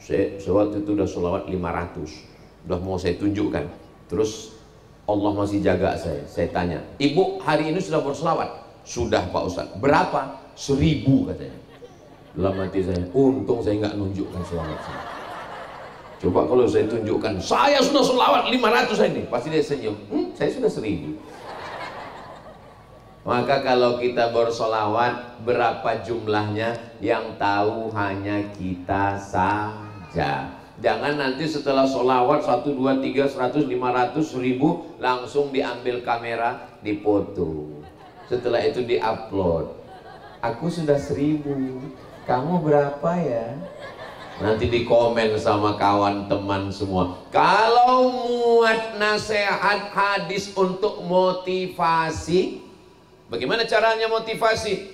Saya waktu itu udah sholawat 500, udah mau saya tunjukkan. Terus Allah masih jaga saya tanya, ibu hari ini sudah bersolawat? Sudah Pak Ustadz. Berapa? 1000 katanya. Dalam hati saya, untung saya nggak nunjukkan sholawat saya. Coba kalau saya tunjukkan, saya sudah sholawat 500 ini, pasti dia senyum. Saya sudah 1000. Maka kalau kita bersolawat, berapa jumlahnya? Yang tahu hanya kita saja. Jangan nanti setelah sholawat 1, 2, 3, 100, 500, 1000 langsung diambil kamera, dipoto. Setelah itu diupload. Aku sudah 1000, kamu berapa ya? Nanti di komen sama kawan teman semua. Kalau muat nasihat hadis untuk motivasi, bagaimana caranya motivasi?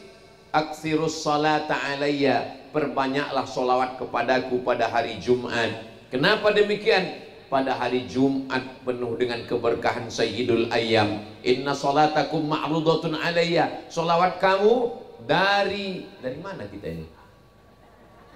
Aksirus salata alayya, perbanyaklah sholawat kepadaku pada hari Jumat. Kenapa demikian? Pada hari Jumat penuh dengan keberkahan Sayyidul Ayyam. Inna sholatakum ma'rudatun alayya. Sholawat kamu dari mana kita ini?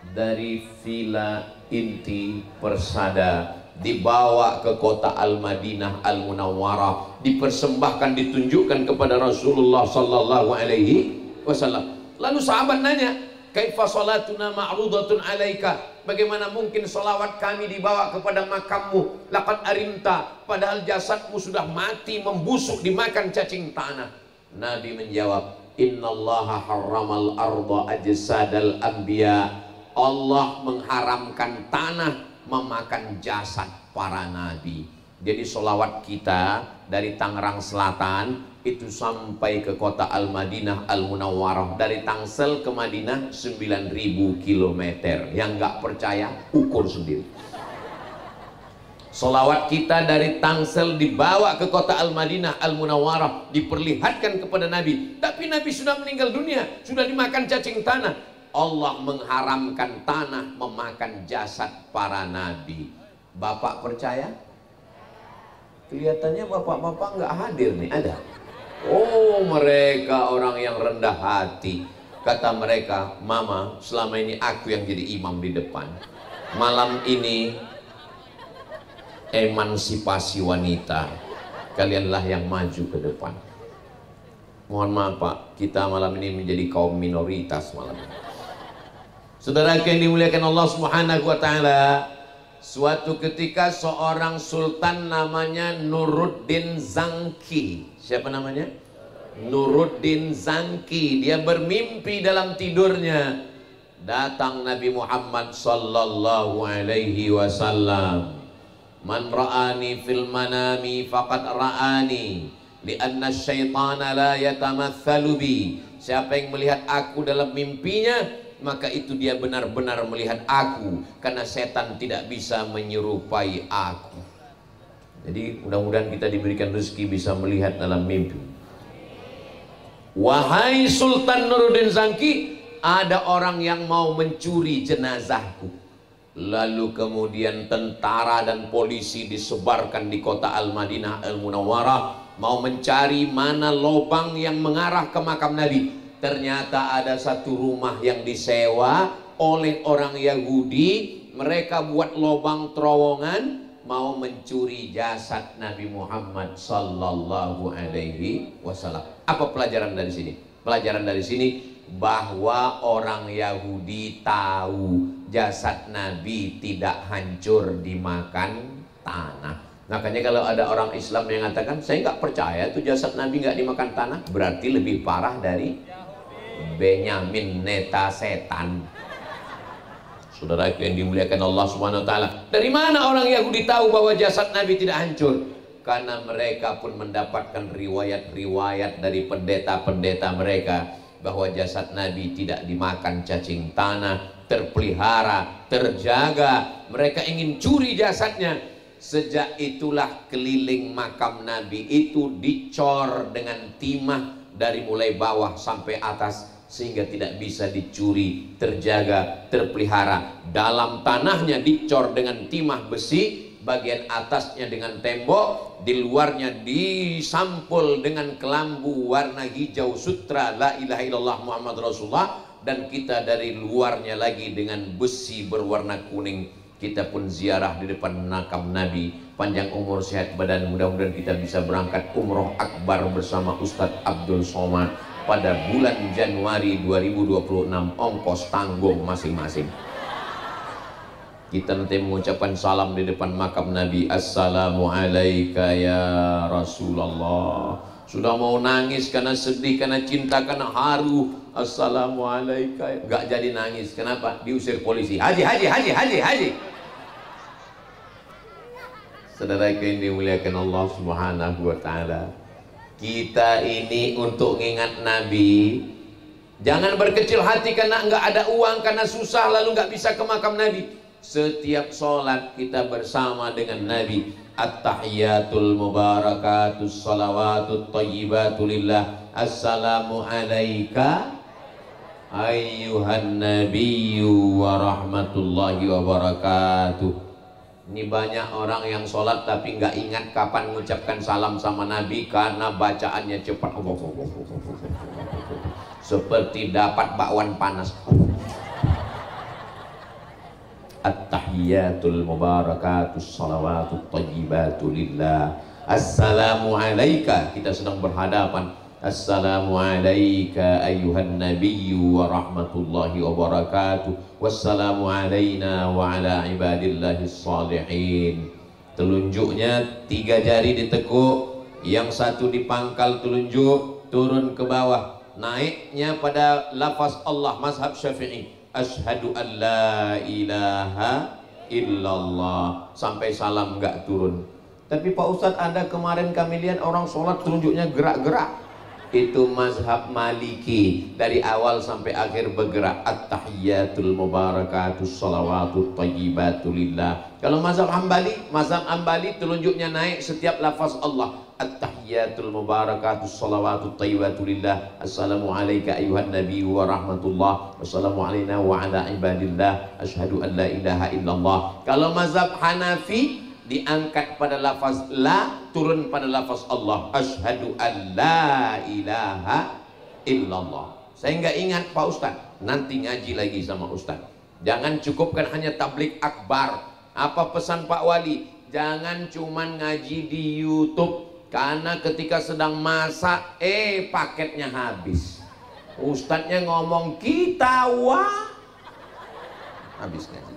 Dari Villa Inti Persada, dibawa ke kota Al-Madinah Al-Munawwarah, dipersembahkan, ditunjukkan kepada Rasulullah sallallahu alaihi wasallam. Lalu sahabat nanya, kaifa salatuna ma'rudatun alaika? Bagaimana mungkin salawat kami dibawa kepada makammu? Laqad arimta, padahal jasadmu sudah mati, membusuk, dimakan cacing tanah. Nabi menjawab, innallaha harramal arda ajsadal anbiya. Allah mengharamkan tanah memakan jasad para nabi. Jadi sholawat kita dari Tangerang Selatan itu sampai ke kota Al-Madinah Al-Munawwarah. Dari Tangsel ke Madinah 9.000 km. Yang nggak percaya ukur sendiri. Sholawat kita dari Tangsel dibawa ke kota Al-Madinah Al-Munawwarah, diperlihatkan kepada Nabi. Tapi Nabi sudah meninggal dunia, sudah dimakan cacing tanah. Allah mengharamkan tanah memakan jasad para nabi. Bapak percaya? Kelihatannya bapak-bapak nggak hadir nih, ada? Oh, mereka orang yang rendah hati. Kata mereka, mama, selama ini aku yang jadi imam di depan. Malam ini emansipasi wanita, kalianlah yang maju ke depan. Mohon maaf Pak, kita malam ini menjadi kaum minoritas malam ini. Saudara yang dimuliakan Allah Subhanahu wa taala, suatu ketika seorang sultan namanya Nuruddin Zangki. Siapa namanya? Nuruddin Zangki. Dia bermimpi dalam tidurnya. Datang Nabi Muhammad sallallahu alaihi wasallam. Man ra'ani fil manami faqad ra'ani lianna syaitana la yatamatsalu bi. Siapa yang melihat aku dalam mimpinya, maka itu dia benar-benar melihat aku, karena setan tidak bisa menyerupai aku. Jadi mudah-mudahan kita diberikan rezeki bisa melihat dalam mimpi. Wahai Sultan Nuruddin Zangki, ada orang yang mau mencuri jenazahku. Lalu kemudian tentara dan polisi disebarkan di kota Al-Madinah Al-Munawwarah, mau mencari mana lubang yang mengarah ke makam Nabi. Ternyata ada satu rumah yang disewa oleh orang Yahudi. Mereka buat lubang terowongan, mau mencuri jasad Nabi Muhammad sallallahu alaihi wasallam. Apa pelajaran dari sini? Pelajaran dari sini bahwa orang Yahudi tahu jasad Nabi tidak hancur dimakan tanah. Makanya kalau ada orang Islam yang mengatakan saya nggak percaya tuh jasad Nabi nggak dimakan tanah, berarti lebih parah dari Benyamin neta setan. Saudara yang dimuliakan Allah Subhanahu wa taala, dari mana orang Yahudi tahu bahwa jasad Nabi tidak hancur? Karena mereka pun mendapatkan riwayat-riwayat dari pendeta-pendeta mereka bahwa jasad Nabi tidak dimakan cacing tanah, terpelihara, terjaga. Mereka ingin curi jasadnya. Sejak itulah keliling makam Nabi itu dicor dengan timah dari mulai bawah sampai atas, sehingga tidak bisa dicuri, terjaga, terpelihara. Dalam tanahnya dicor dengan timah besi, bagian atasnya dengan tembok, di luarnya disampul dengan kelambu warna hijau sutra la ilaha illallah Muhammad Rasulullah, dan kita dari luarnya lagi dengan besi berwarna kuning. kita pun ziarah di depan makam Nabi. Panjang umur, sehat badan, mudah-mudahan kita bisa berangkat umroh akbar bersama Ustadz Abdul Somad pada bulan Januari 2026. Ongkos tanggung masing-masing. Kita nanti mengucapkan salam di depan makam Nabi. Assalamualaikum ya Rasulullah. Sudah mau nangis karena sedih, karena cinta, karena haru. Assalamualaikum. Gak jadi nangis. Kenapa? Diusir polisi. Haji, haji, haji, haji, haji. Saudara yang dimuliakan Allah Subhanahu wa ta'ala, kita ini untuk ingat Nabi. Jangan berkecil hati karena enggak ada uang, karena susah lalu enggak bisa ke makam Nabi. Setiap sholat kita bersama dengan Nabi. At-tahiyatul mubarakatus salawatut thayyibatu lillah. Assalamu alayka ayyuhan nabiyyu wa rahmatullahi wa barakatuh. Ini banyak orang yang sholat tapi nggak ingat kapan mengucapkan salam sama Nabi karena bacaannya cepat, seperti dapat bakwan panas. At-tahiyatul mubarakatus salawatut thayyibatu lillah. Assalamu alayka, kita sedang berhadapan. Assalamu alayka ayyuhan nabiyyu wa rahmatullahi wa barakatuh. Wassalamu alayna wa ala ibadillahis salihin. Telunjuknya 3 jari ditekuk, yang satu di pangkal telunjuk, turun ke bawah. Naiknya pada lafaz Allah, mazhab Syafi'i. Asyhadu an la ilaha illallah. Sampai salam enggak turun. Tapi Pak Ustadz, ada kemarin kami lihat orang sholat telunjuknya gerak-gerak. Itu mazhab Maliki, dari awal sampai akhir bergerak. At-tahiyatul mubarakatus salawatut thayyibatu lillah. Kalau mazhab Hambali telunjuknya naik setiap lafaz Allah. At-tahiyatul mubarakatus salawatut thayyibatu lillah. Assalamu alayka ayyuhan nabiyyu wa rahmatullah. Wassalamu alayna wa ala ibadillah. Asyhadu an la ilaha illallah. Kalau mazhab Hanafi diangkat pada lafaz la, turun pada lafaz Allah. Asyhadu an la ilaha illallah. Saya nggak ingat Pak Ustaz, nanti ngaji lagi sama Ustaz. Jangan cukupkan hanya tablik akbar. Apa pesan Pak Wali? Jangan cuman ngaji di YouTube, karena ketika sedang masak paketnya habis. Ustadznya ngomong kita habis ngaji.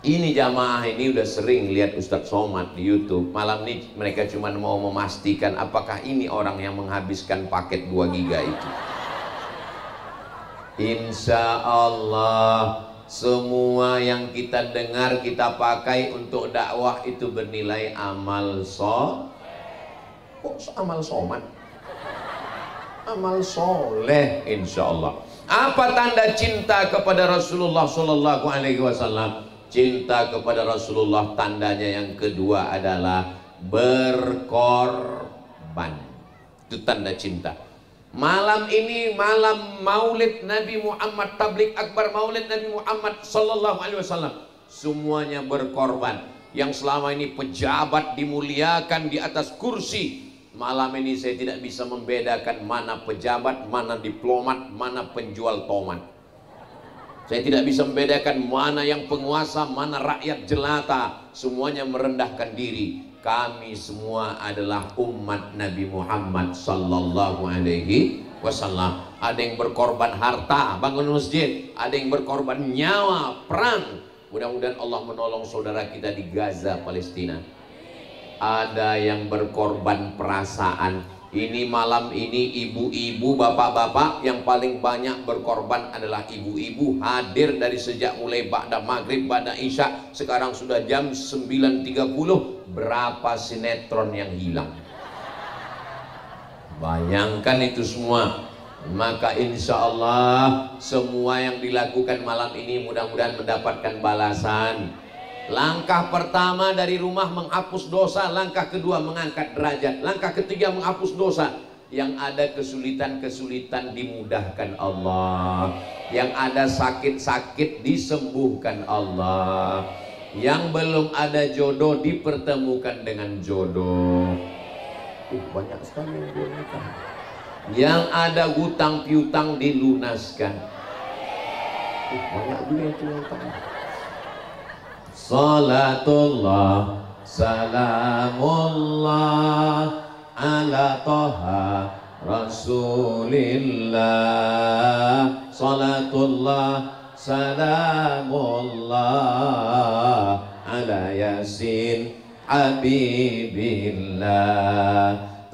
Ini jamaah ini udah sering lihat Ustadz Somad di YouTube. Malam ini mereka cuma mau memastikan apakah ini orang yang menghabiskan paket 2 giga itu. Insya Allah semua yang kita dengar, kita pakai untuk dakwah itu bernilai amal amal somad, amal soleh, insya Allah. Apa tanda cinta kepada Rasulullah Sallallahu Alaihi Wasallam? Cinta kepada Rasulullah tandanya yang kedua adalah berkorban. Itu tanda cinta. Malam ini malam Maulid Nabi Muhammad, tablik akbar Maulid Nabi Muhammad Sallallahu Alaihi Wasallam. Semuanya berkorban. Yang selama ini pejabat dimuliakan di atas kursi, malam ini saya tidak bisa membedakan mana pejabat, mana diplomat, mana penjual tomat. Saya tidak bisa membedakan mana yang penguasa, mana rakyat jelata. Semuanya merendahkan diri. Kami semua adalah umat Nabi Muhammad Sallallahu Alaihi Wasallam. Ada yang berkorban harta, bangun masjid. Ada yang berkorban nyawa, perang. Mudah-mudahan Allah menolong saudara kita di Gaza, Palestina. Ada yang berkorban perasaan. Ini malam ini ibu-ibu, bapak-bapak yang paling banyak berkorban adalah ibu-ibu. Hadir dari sejak mulai ba'da maghrib, ba'da isya. Sekarang sudah jam 9.30. Berapa sinetron yang hilang? Bayangkan itu semua. Maka insya Allah semua yang dilakukan malam ini mudah-mudahan mendapatkan balasan. Langkah pertama dari rumah menghapus dosa, langkah kedua mengangkat derajat, langkah ketiga menghapus dosa. Yang ada kesulitan-kesulitan dimudahkan Allah, yang ada sakit-sakit disembuhkan Allah, yang belum ada jodoh dipertemukan dengan jodoh. Banyak sekali yang belum nikah. Yang ada hutang piutang dilunaskan. Banyak juga yang piutang. salatullah salamullah ala toha rasulillah, salatullah salamullah ala yasin habibillah,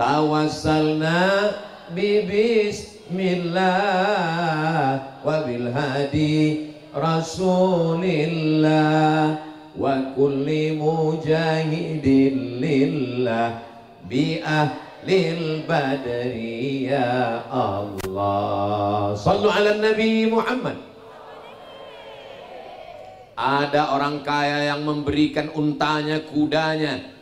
tawassalna bismillah wa bil hadi rasulillah wa kulli mujahidin lillah bi ahlil badri ya Allah. Sallu ala Nabi Muhammad. Ada orang kaya yang memberikan untanya, kudanya